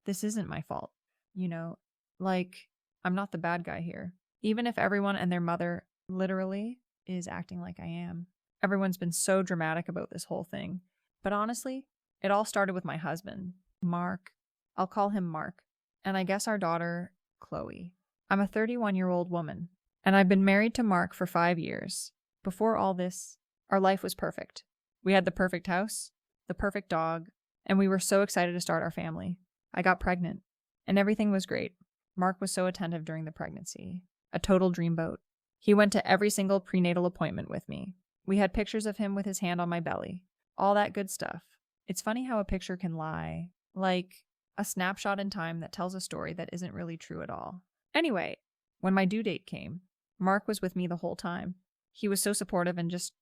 this isn't my fault. You know, like, I'm not the bad guy here. Even if everyone and their mother literally is acting like I am. Everyone's been so dramatic about this whole thing. But honestly, it all started with my husband, Mark. I'll call him Mark. And I guess our daughter, Chloe. I'm a 31-year-old woman, and I've been married to Mark for 5 years. Before all this, our life was perfect. We had the perfect house, the perfect dog, and we were so excited to start our family. I got pregnant, and everything was great. Mark was so attentive during the pregnancy. A total dreamboat. He went to every single prenatal appointment with me. We had pictures of him with his hand on my belly. All that good stuff. It's funny how a picture can lie. Like a snapshot in time that tells a story that isn't really true at all. Anyway, when my due date came, Mark was with me the whole time. He was so supportive and just,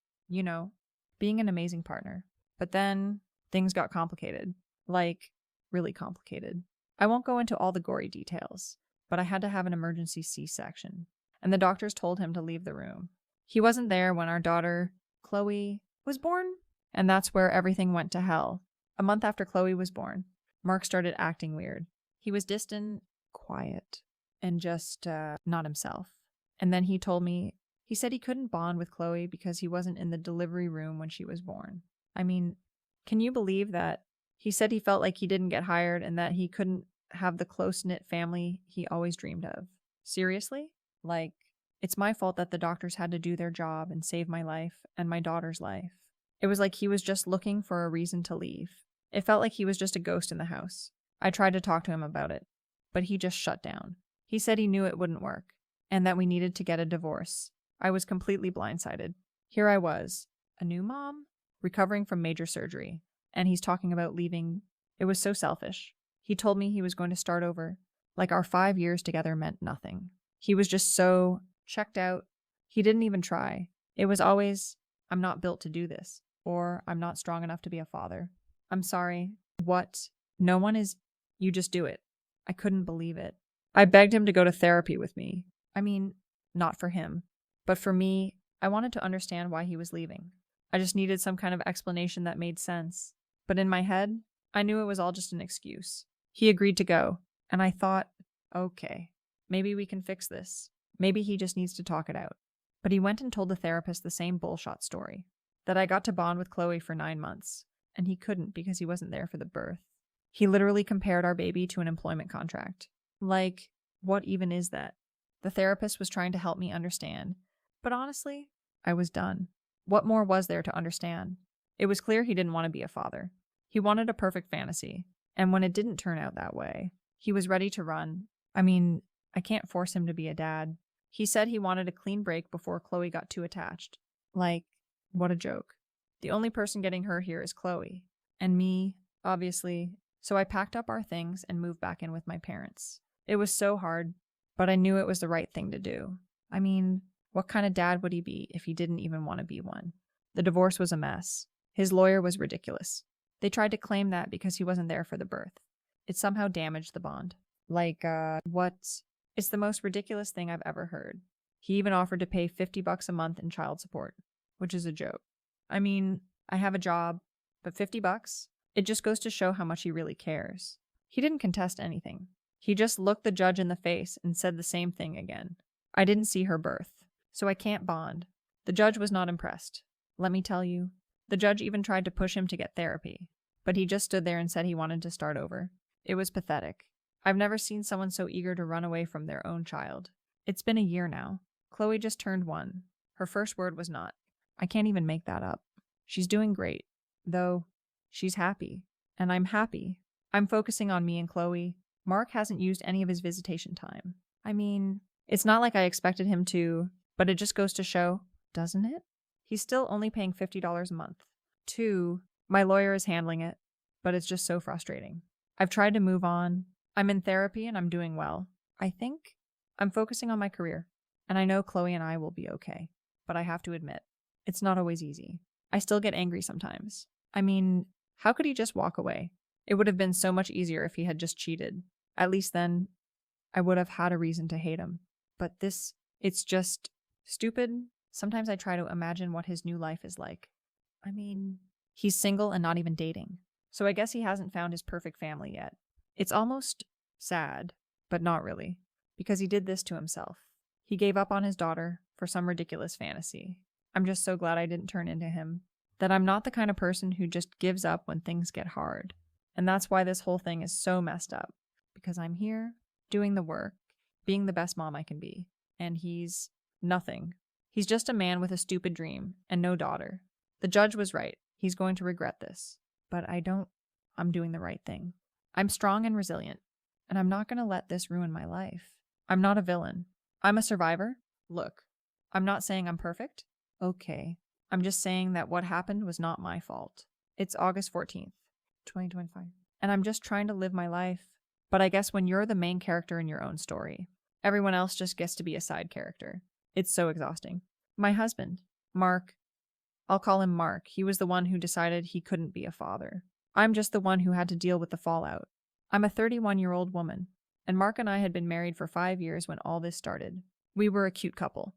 being an amazing partner. But then things got complicated. Like, really complicated. I won't go into all the gory details, but I had to have an emergency C-section, and the doctors told him to leave the room. He wasn't there when our daughter, Chloe, was born, and that's where everything went to hell. A month after Chloe was born, Mark started acting weird. He was distant, quiet, and just not himself. And then he said he couldn't bond with Chloe because he wasn't in the delivery room when she was born. I mean, can you believe that? He said he felt like he didn't get hired and that he couldn't have the close-knit family he always dreamed of. Seriously? Like, it's my fault that the doctors had to do their job and save my life and my daughter's life. It was like he was just looking for a reason to leave. It felt like he was just a ghost in the house. I tried to talk to him about it, but he just shut down. He said he knew it wouldn't work and that we needed to get a divorce. I was completely blindsided. Here I was, a new mom, recovering from major surgery, and he's talking about leaving. It was so selfish. He told me he was going to start over, like our 5 years together meant nothing. He was just so checked out. He didn't even try. It was always, I'm not built to do this, or I'm not strong enough to be a father. I'm sorry. What? No one is. You just do it. I couldn't believe it. I begged him to go to therapy with me. I mean, not for him, but for me. I wanted to understand why he was leaving. I just needed some kind of explanation that made sense. But in my head, I knew it was all just an excuse. He agreed to go, and I thought, okay, maybe we can fix this. Maybe he just needs to talk it out. But he went and told the therapist the same bullshit story, that I got to bond with Chloe for 9 months, and he couldn't because he wasn't there for the birth. He literally compared our baby to an employment contract. Like, what even is that? The therapist was trying to help me understand, but honestly, I was done. What more was there to understand? It was clear he didn't want to be a father. He wanted a perfect fantasy, and when it didn't turn out that way, he was ready to run. I mean, I can't force him to be a dad. He said he wanted a clean break before Chloe got too attached. Like, what a joke. The only person getting hurt here is Chloe. And me, obviously. So I packed up our things and moved back in with my parents. It was so hard, but I knew it was the right thing to do. I mean, what kind of dad would he be if he didn't even want to be one? The divorce was a mess. His lawyer was ridiculous. They tried to claim that because he wasn't there for the birth. It somehow damaged the bond. Like, what? It's the most ridiculous thing I've ever heard. He even offered to pay $50 a month in child support, which is a joke. I mean, I have a job, but $50? It just goes to show how much he really cares. He didn't contest anything. He just looked the judge in the face and said the same thing again. I didn't see her birth, so I can't bond. The judge was not impressed. Let me tell you, the judge even tried to push him to get therapy, but he just stood there and said he wanted to start over. It was pathetic. I've never seen someone so eager to run away from their own child. It's been a year now. Chloe just turned 1. Her first word was not. I can't even make that up. She's doing great, though. She's happy, and I'm happy. I'm focusing on me and Chloe. Mark hasn't used any of his visitation time. I mean, it's not like I expected him to, but it just goes to show, doesn't it? He's still only paying $50 a month. 2, my lawyer is handling it, but it's just so frustrating. I've tried to move on. I'm in therapy and I'm doing well. I think I'm focusing on my career, and I know Chloe and I will be okay, but I have to admit, it's not always easy. I still get angry sometimes. I mean, how could he just walk away? It would have been so much easier if he had just cheated. At least then, I would have had a reason to hate him. But it's just stupid. Sometimes I try to imagine what his new life is like. I mean, he's single and not even dating. So I guess he hasn't found his perfect family yet. It's almost sad, but not really, because he did this to himself. He gave up on his daughter for some ridiculous fantasy. I'm just so glad I didn't turn into him, that I'm not the kind of person who just gives up when things get hard. And that's why this whole thing is so messed up, because I'm here doing the work, being the best mom I can be, and he's nothing. He's just a man with a stupid dream and no daughter. The judge was right. He's going to regret this. But I'm doing the right thing. I'm strong and resilient, and I'm not going to let this ruin my life. I'm not a villain. I'm a survivor. Look, I'm not saying I'm perfect. Okay. I'm just saying that what happened was not my fault. It's August 14th, 2025. And I'm just trying to live my life. But I guess when you're the main character in your own story, everyone else just gets to be a side character. It's so exhausting. My husband, Mark, I'll call him Mark. He was the one who decided he couldn't be a father. I'm just the one who had to deal with the fallout. I'm a 31-year-old woman, and Mark and I had been married for 5 years when all this started. We were a cute couple,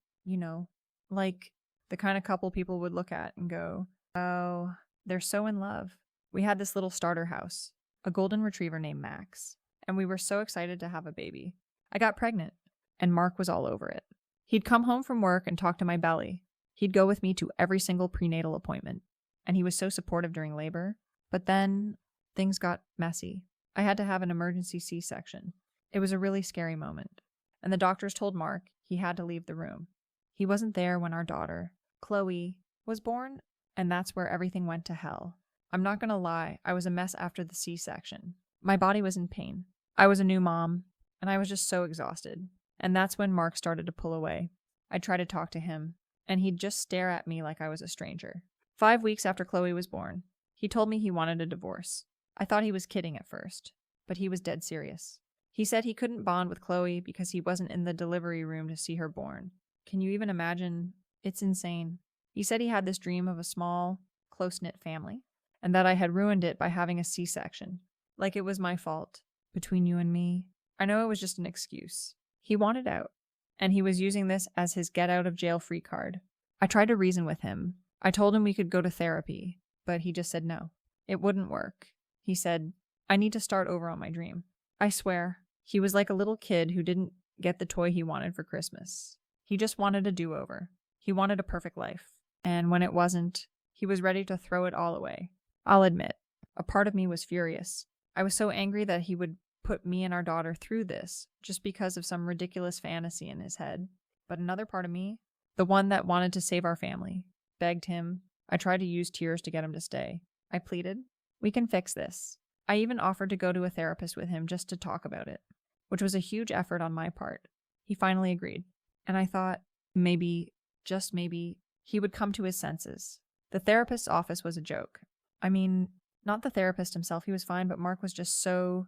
like the kind of couple people would look at and go, oh, they're so in love. We had this little starter house, a golden retriever named Max, and we were so excited to have a baby. I got pregnant, and Mark was all over it. He'd come home from work and talk to my belly. He'd go with me to every single prenatal appointment, and he was so supportive during labor. But then things got messy. I had to have an emergency C-section. It was a really scary moment, and the doctors told Mark he had to leave the room. He wasn't there when our daughter, Chloe, was born, and that's where everything went to hell. I'm not gonna lie, I was a mess after the C-section. My body was in pain. I was a new mom, and I was just so exhausted. And that's when Mark started to pull away. I tried to talk to him, and he'd just stare at me like I was a stranger. 5 weeks after Chloe was born, he told me he wanted a divorce. I thought he was kidding at first, but he was dead serious. He said he couldn't bond with Chloe because he wasn't in the delivery room to see her born. Can you even imagine? It's insane. He said he had this dream of a small, close-knit family, and that I had ruined it by having a C-section. Like it was my fault. Between you and me, I know it was just an excuse. He wanted out, and he was using this as his get-out-of-jail-free card. I tried to reason with him. I told him we could go to therapy, but he just said no. It wouldn't work. He said, I need to start over on my dream. I swear, he was like a little kid who didn't get the toy he wanted for Christmas. He just wanted a do-over. He wanted a perfect life. And when it wasn't, he was ready to throw it all away. I'll admit, a part of me was furious. I was so angry that he would put me and our daughter through this just because of some ridiculous fantasy in his head. But another part of me, the one that wanted to save our family, begged him. I tried to use tears to get him to stay. I pleaded, we can fix this. I even offered to go to a therapist with him just to talk about it, which was a huge effort on my part. He finally agreed. And I thought, maybe, just maybe, he would come to his senses. The therapist's office was a joke. I mean, not the therapist himself, he was fine, but Mark was just so...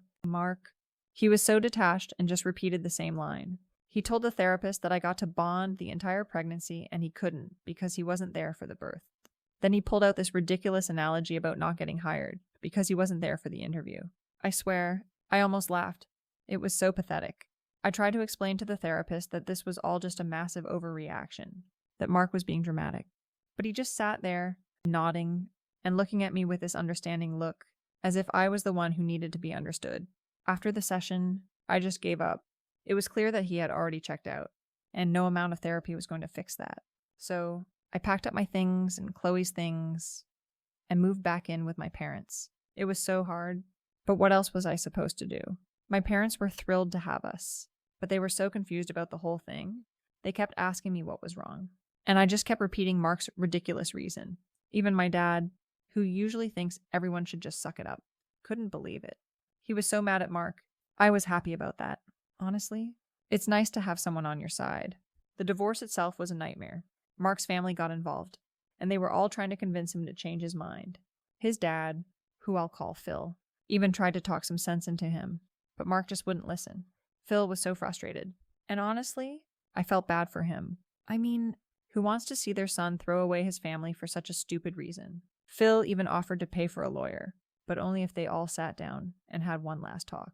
He was so detached and just repeated the same line. He told the therapist that I got to bond the entire pregnancy and he couldn't because he wasn't there for the birth. Then he pulled out this ridiculous analogy about not getting hired because he wasn't there for the interview. I swear, I almost laughed. It was so pathetic. I tried to explain to the therapist that this was all just a massive overreaction, that Mark was being dramatic. But he just sat there, nodding, and looking at me with this understanding look, as if I was the one who needed to be understood. After the session, I just gave up. It was clear that he had already checked out, and no amount of therapy was going to fix that. So I packed up my things and Chloe's things and moved back in with my parents. It was so hard, but what else was I supposed to do? My parents were thrilled to have us, but they were so confused about the whole thing. They kept asking me what was wrong, and I just kept repeating Mark's ridiculous reason. Even my dad, who usually thinks everyone should just suck it up, couldn't believe it. He was so mad at Mark. I was happy about that. Honestly, it's nice to have someone on your side. The divorce itself was a nightmare. Mark's family got involved, and they were all trying to convince him to change his mind. His dad, who I'll call Phil, even tried to talk some sense into him, but Mark just wouldn't listen. Phil was so frustrated, and honestly, I felt bad for him. I mean, who wants to see their son throw away his family for such a stupid reason? Phil even offered to pay for a lawyer, but only if they all sat down and had one last talk.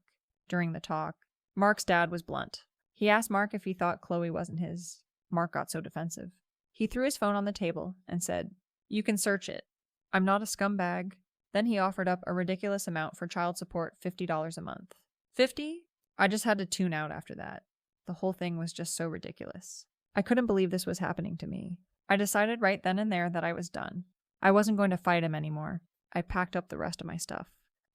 During the talk, Mark's dad was blunt. He asked Mark if he thought Chloe wasn't his. Mark got so defensive. He threw his phone on the table and said, "You can search it. I'm not a scumbag." Then he offered up a ridiculous amount for child support, $50 a month. 50? I just had to tune out after that. The whole thing was just so ridiculous. I couldn't believe this was happening to me. I decided right then and there that I was done. I wasn't going to fight him anymore. I packed up the rest of my stuff.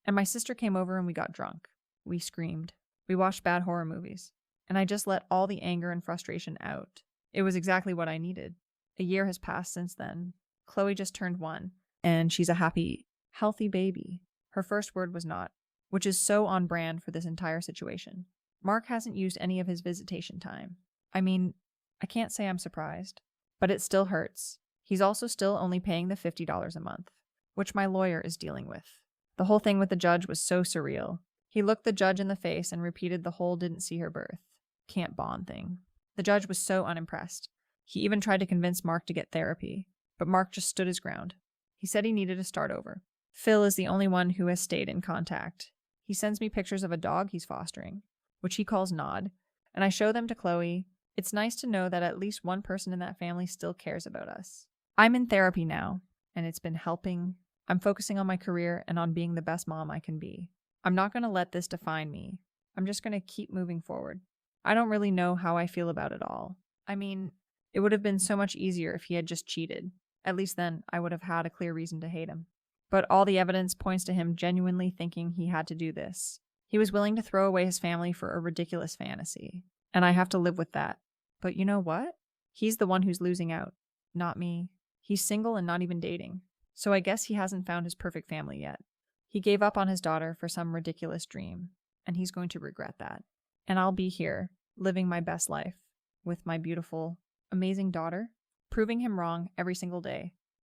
And my sister came over and we got drunk. We screamed. We watched bad horror movies. And I just let all the anger and frustration out. It was exactly what I needed. A year has passed since then. Chloe just turned 1, and she's a happy, healthy baby. Her first word was not, which is so on brand for this entire situation. Mark hasn't used any of his visitation time. I mean, I can't say I'm surprised, but it still hurts. He's also still only paying the $50 a month, which my lawyer is dealing with. The whole thing with the judge was so surreal. He looked the judge in the face and repeated the whole didn't see her birth, can't bond thing. The judge was so unimpressed. He even tried to convince Mark to get therapy, but Mark just stood his ground. He said he needed to start over. Phil is the only one who has stayed in contact. He sends me pictures of a dog he's fostering, which he calls Nod, and I show them to Chloe. It's nice to know that at least one person in that family still cares about us. I'm in therapy now, and it's been helping. I'm focusing on my career and on being the best mom I can be. I'm not going to let this define me. I'm just going to keep moving forward. I don't really know how I feel about it all. I mean, it would have been so much easier if he had just cheated. At least then, I would have had a clear reason to hate him. But all the evidence points to him genuinely thinking he had to do this. He was willing to throw away his family for a ridiculous fantasy. And I have to live with that. But you know what? He's the one who's losing out, not me. He's single and not even dating. So I guess he hasn't found his perfect family yet. He gave up on his daughter for some ridiculous dream, and he's going to regret that. And I'll be here, living my best life, with my beautiful, amazing daughter, proving him wrong every single day.